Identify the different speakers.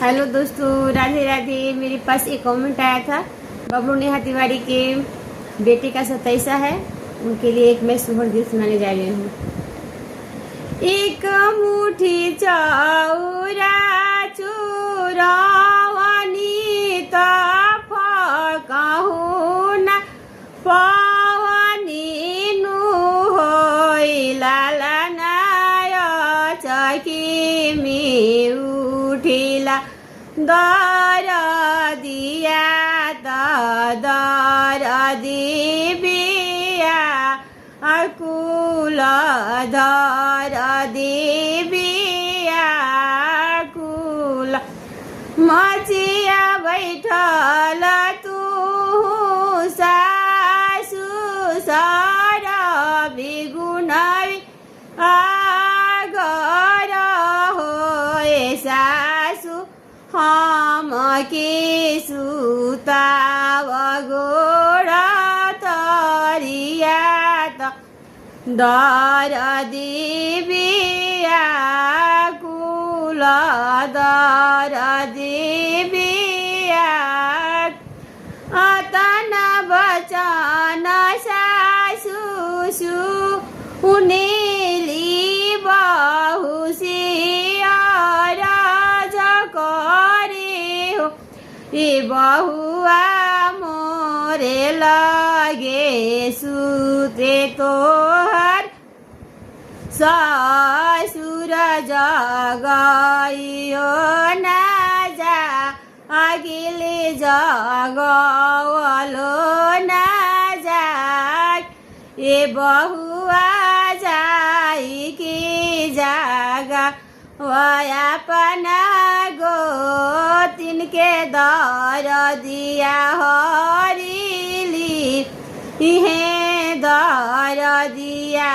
Speaker 1: Hello दोस्तों, राधे राधे। मेरे पास एक कमेंट आया था बबलू नेहा तिवारी के बेटे का 27 है, उनके लिए एक मैं सोहर गीत सुनाने जा रही हूँ। एक मुट्ठी चौरा चुरावनी त फकाहु न पवनी नु होइला लानाय चकी में उठिला दर दिया दर दिबिया कुल धर दिबिया कुल मचिया बैठल तू सासु सर बिगुनरी आगर होए सासु हम के सुताव गोड़ तरिया दर दिबिया कुल दर दिबिया अतन बचन सासु सुनेली बहु सियर करे हो ए बहुआ मोरे लगे सुते तोहर ससुर जगइयो ना जा अगिले जगवलो ना जा ए बहुआ जाई की जागा वयापना गो तिनके दर दिया हरिली इहे दर दिया